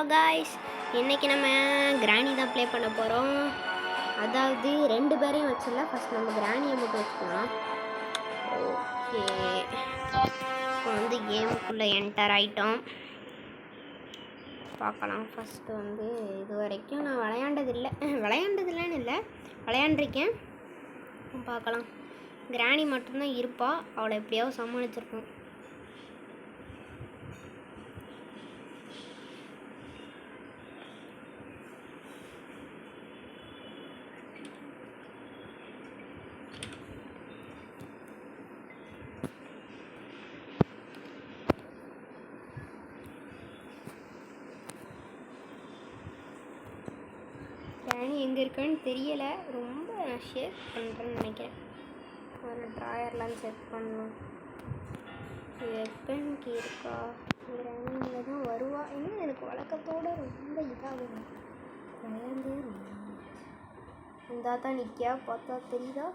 Guys, இன்றைக்கி நம்ம கிராணி தான் ப்ளே பண்ண போகிறோம். அதாவது 2 பேரையும் வச்சிடல. ஃபஸ்ட் நம்ம கிராணியை மட்டும் வச்சுக்கலாம். ஓகே, இப்போ வந்து கேமுக்குள்ளே என்டர் ஆகிட்டோம். பார்க்கலாம். ஃபஸ்ட்டு வந்து இது வரைக்கும் நான் விளையாண்டதில்லைன்னு இல்லை, விளையாண்டுருக்கேன். பார்க்கலாம். கிராணி மட்டும்தான் இருப்பா, அவளை எப்படியாவது சமாளிச்சிருக்கோம். கிராணி எங்கே இருக்கான்னு தெரியலை. ரொம்ப நான் ஷேர் பண்ணுறேன்னு நினைக்கிறேன். அதில் ட்ராயர்லாம் செட் பண்ணணும். வெப்பனுக்கு இருக்கா? கிராணியில் தான் வருவா. இன்னும் எனக்கு வழக்கத்தோடு ரொம்ப இதாகும். விளையாண்டு இருந்தால் தான் நிற்கா. பார்த்தா தெரியுதா?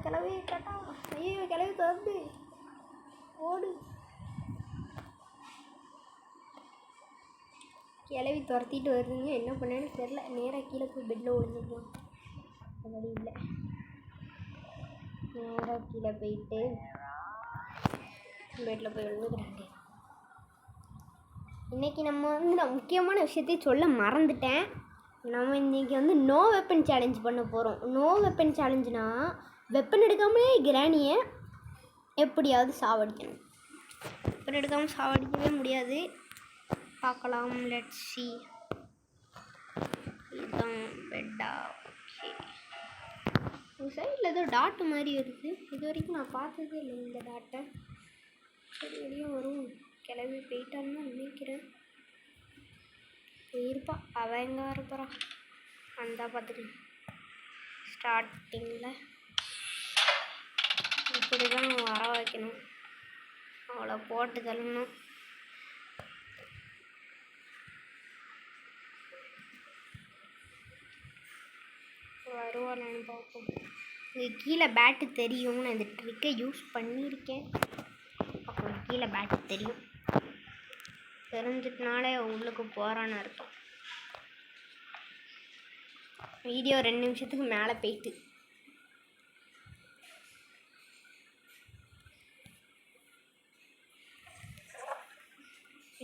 கிளவி கட்டா. ஐயோ, கிளவி தம்பி ஓடு. கிளவி துரத்திட்டு வருதுங்க. என்ன பண்ணேன்னு தெரில. நேராக கீழே போய் பெட்டில் ஒழிஞ்சிக்கலாம். வழி இல்லை. நேராக கீழே போயிட்டு பெட்டில் போய் விழுந்துக்கிறாங்க. இன்றைக்கி நம்ம வந்து நான் முக்கியமான விஷயத்தையும் சொல்ல மறந்துட்டேன். நம்ம இன்றைக்கி வந்து நோ வெப்பன் சேலஞ்ச் பண்ண போகிறோம். நோ வெப்பன் சேலஞ்சுனா வெப்பன் எடுக்காமலே கிராணியை எப்படியாவது சாவடிக்கணும். வெப்பன் எடுக்காமல் சாவடிக்கவே முடியாது. பார்க்கலாம். Let's see. இதுதான் பெட்டா. ஓகே, ஒரு சைடில் ஏதோ டாட்டு மாதிரி வருது. இது வரைக்கும் நான் பார்த்ததே இல்லை இந்த டாட்டை. சரி, வெளியே வரும். கிளம்பி போயிட்டான்னு தான் நினைக்கிறேன். இருப்பா. அவள் எங்கே இருப்பா? அந்த பார்த்துக்கலாம். ஸ்டார்டிங்கில் இப்படி தான் வர வைக்கணும். அவளை போட்டு தள்ளணும். வருவான்னு பார்ப்போம். இங்கே கீழே பேட்டு தெரியும். நான் இந்த ட்ரிக்கை யூஸ் பண்ணியிருக்கேன். அப்போ கீழே பேட்டு தெரியும். தெரிஞ்சிட்டனாலே உள்ளுக்கு போகிறான்னு அர்த்தம். வீடியோ 2 நிமிஷத்துக்கு மேலே போயிட்டு.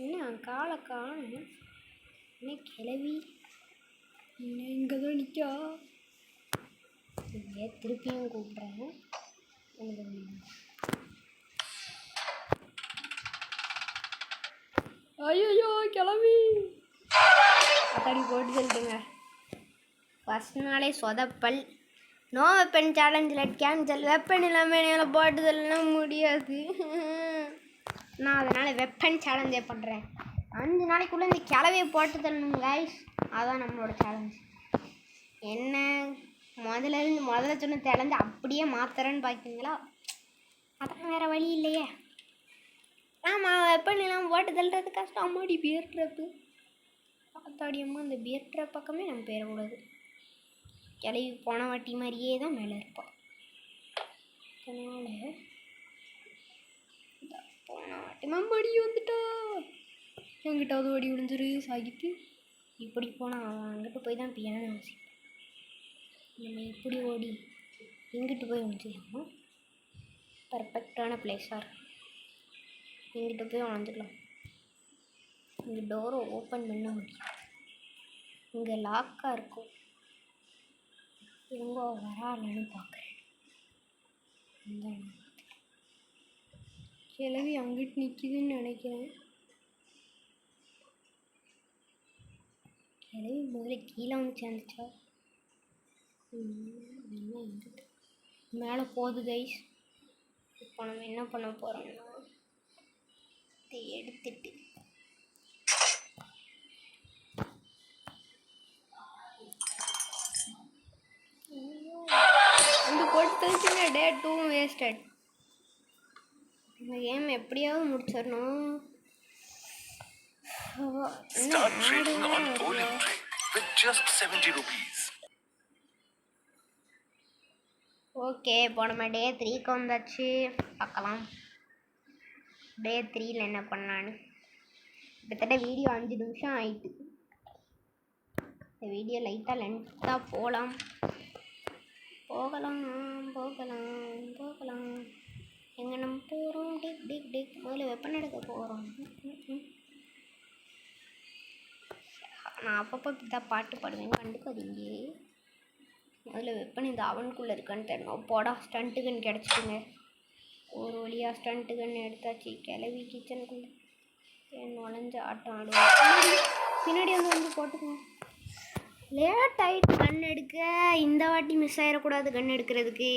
என்ன காலை காணும்? என்ன கிளவி என்ன இங்கே தான் நிற்கா? திருப்பியும் கூப்பிட்றேன். ஐயோ, கிளம்பி அத்தாடி போட்டு சொல்லிட்டுங்க. ஃபஸ்ட் நாளே சொதப்பல். நோ வெப்பன் சேலஞ்சில் கேன்சல். வெப்பன் இல்லாமல் என்னால் போட்டுதல்லாம் முடியாது. நான் அதனால் வெப்பன் சேலஞ்சே பண்ணுறேன். 5 நாளைக்குள்ளே இந்த கிளவியை போட்டு தள்ளணும் கைஸ். அதுதான் நம்மளோட சேலஞ்ச். என்ன முதல்ல சொன்ன சேலஞ்சு அப்படியே மாத்துறேன்னு பார்க்குறீங்களா? அதான் வேறு வழி இல்லையே. ஆமாம், வெப்பன் இல்லாமல் போட்டு தள்ளுறது கஷ்டம். அம்மாடி பியர் ட்ரப்பு. பார்த்தாடியம்மா, அந்த பியர் ட்ரப் பக்கமே நம்ம போயிடக்கூடாது. கிளவி போன வாட்டி மாதிரியே தான் மேலே இருப்போம். அதனால் போன வாட்டி மம்மாடி வந்துட்டா. எங்கிட்டாவது ஓடி விழுந்துரு சாகிட்டு. இப்படி போனால் அங்கிட்டு போய் தான் பியானோ அவசியம். நம்ம இப்படி ஓடி இங்கிட்டு போய் விழுந்துடலாம். பர்ஃபெக்டான பிளேஸாக இருக்கும். இங்கிட்ட போய் விழுந்துடலாம். இந்த டோரை ஓப்பன் பண்ண முடியும். இங்கே லாக்காக இருக்கும். எங்கோ வராலன்னு பார்க்குறேன். இந்த கிளவி அங்கிட்டு நிற்கிதுன்னு நினைக்கிறேன். கிளவி முதல்ல கீழே வந்து சேர்ந்துச்சா? மேலே போகுது கைஸ். இப்போ நம்ம என்ன பண்ண போகிறோம்னா இதை எடுத்துட்டு அந்த போட்டு டே 2 வேஸ்டட். இந்த கேம் எப்படியாவது முடிச்சிடணும். Start trading on Olin Trade with just 70 rupees. Okay, இப்போ நம்ம டே 3க்கு வந்தாச்சு. பார்க்கலாம் டே 3ல என்ன பண்ணான்னு. கிட்டத்தட்ட வீடியோ 5 நிமிஷம் ஆயிட்டு. இந்த வீடியோ லைட்டாக லென்த்தாக போகலாம். எங்கே நம்ம போகிறோம்? டிக் முதல்ல வெப்பன் எடுக்க போகிறோம். நான் அப்பப்போ இப்படி தான் பாட்டு பாடுவேன், கண்டுக்காதீங்க. முதல்ல வெப்பன் இந்த அவனுக்குள்ளே இருக்கான்னு தெரியணும். போடா, ஸ்டண்ட்டு கன் கிடச்சிட்டுங்க. ஒரு வழியாக ஸ்டண்ட்டு கன் எடுத்தாச்சு. கிளவி கிச்சனுக்குள்ளே நுழைஞ்ச ஆட்டம் ஆடுவோம். பின்னாடி வந்து போட்டுக்கோங்க. லேட் ஆகிட்டு கன் எடுக்க. இந்த வாட்டி மிஸ் ஆகிடக்கூடாது கன் எடுக்கிறதுக்கு.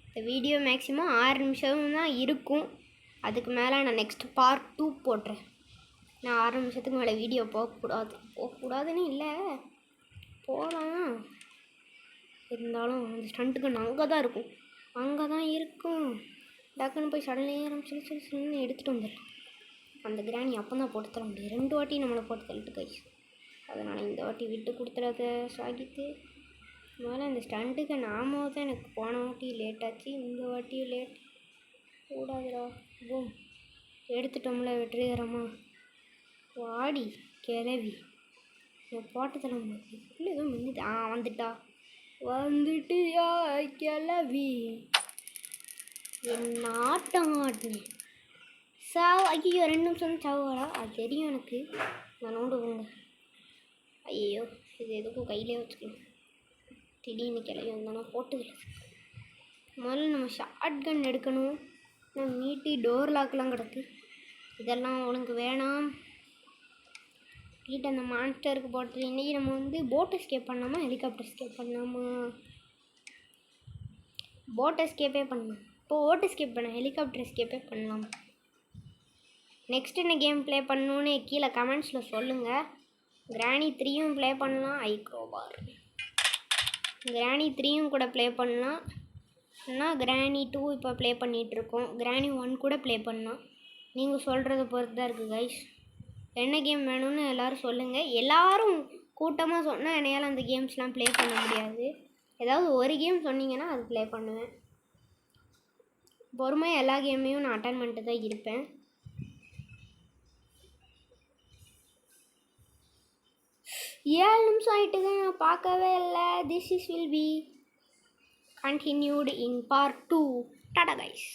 இந்த வீடியோ மேக்ஸிமம் 6 நிமிஷம் தான் இருக்கும். அதுக்கு மேலே நான் நெக்ஸ்ட் பார்ட் 2 போட்டுறேன். நான் 6 நிமிஷத்துக்கு மேலே வீடியோ போகக்கூடாதுன்னு இல்லை, போகலாம். இருந்தாலும் அந்த ஸ்டண்ட்டுக்கு அங்கே தான் இருக்கும். டக்குன்னு போய் சடனே ஆரம்பிச்சு எடுத்துகிட்டு வந்துடலாம். அந்த கிராணி அப்போ தான் போட்டு தர முடியும். 2 வாட்டி நம்மளை போட்டு தள்ளிட்டு கை. அதனால் இந்த வாட்டி விட்டு கொடுத்துடாத சாகித்து. முதல்ல இந்த ஸ்டண்ட்டுக்கு நாம தான் எனக்கு போன வாட்டி லேட் ஆச்சு, இந்த வாட்டியும் லேட் கூடாதுடா. பூம், எடுத்துட்டோம்ல வெற்றிகரமா. வாடி கிளவி போட்டு தர முடியும். இல்லை எதுவும் மின்னுது. வந்துட்டியா கிளவி, என் ஆட்டம் ஆடினேன். ஐயோ 2 நிமிஷம் சாவாடா. அது தெரியும் எனக்கு. நான் நோண்டுவோங்க. ஐயோ இது எதுக்கும் கையிலே வச்சுக்கலாம். திடீர்னு கிளவி வந்தானா போட்டுக்கல. முதல்ல நம்ம ஷார்ட் கன் எடுக்கணும். நான் மீட்டி டோர் லாக்கெலாம் கிடக்கு. இதெல்லாம் உனக்கு வேணாம். வீட்டை அந்த மான்ஸ்டருக்கு போட்டு இன்றைக்கி நம்ம வந்து போட் எஸ்கேப் பண்ணாமா ஹெலிகாப்டர் எஸ்கேப் பண்ணாமா? போட் எஸ்கேப்பே பண்ணலாம். இப்போது ஓட் எஸ்கேப் பண்ண ஹெலிகாப்டர் எஸ்கேப்பே பண்ணலாம். நெக்ஸ்ட் என்ன கேம் ப்ளே பண்ணணுன்னு கீழே கமெண்ட்ஸில் சொல்லுங்கள். கிராணி 3யும் ப்ளே பண்ணலாம். ஐக்ரோபார் கிராணி 3யும் கூட ப்ளே பண்ணலாம். ஆனால் கிராணி 2 இப்போ ப்ளே பண்ணிகிட்ருக்கோம். கிராணி 1 கூட ப்ளே பண்ணலாம். நீங்கள் சொல்கிறத பொறுத்து தான் இருக்குது கைஸ். என்ன கேம் வேணும்னு எல்லோரும் சொல்லுங்கள். எல்லோரும் கூட்டமாக சொன்னால் என்னால் அந்த கேம்ஸ்லாம் ப்ளே பண்ண முடியாது. ஏதாவது ஒரு கேம் சொன்னீங்கன்னா அது ப்ளே பண்ணுவேன். பொறுமையாக எல்லா கேமையும் நான் அட்டன் பண்ணிட்டு தான் இருப்பேன். ஏழு நிமிஷம் ஆகிட்டுங்க, நான் பார்க்கவே இல்லை. This is will be continued in part 2. Tata guys.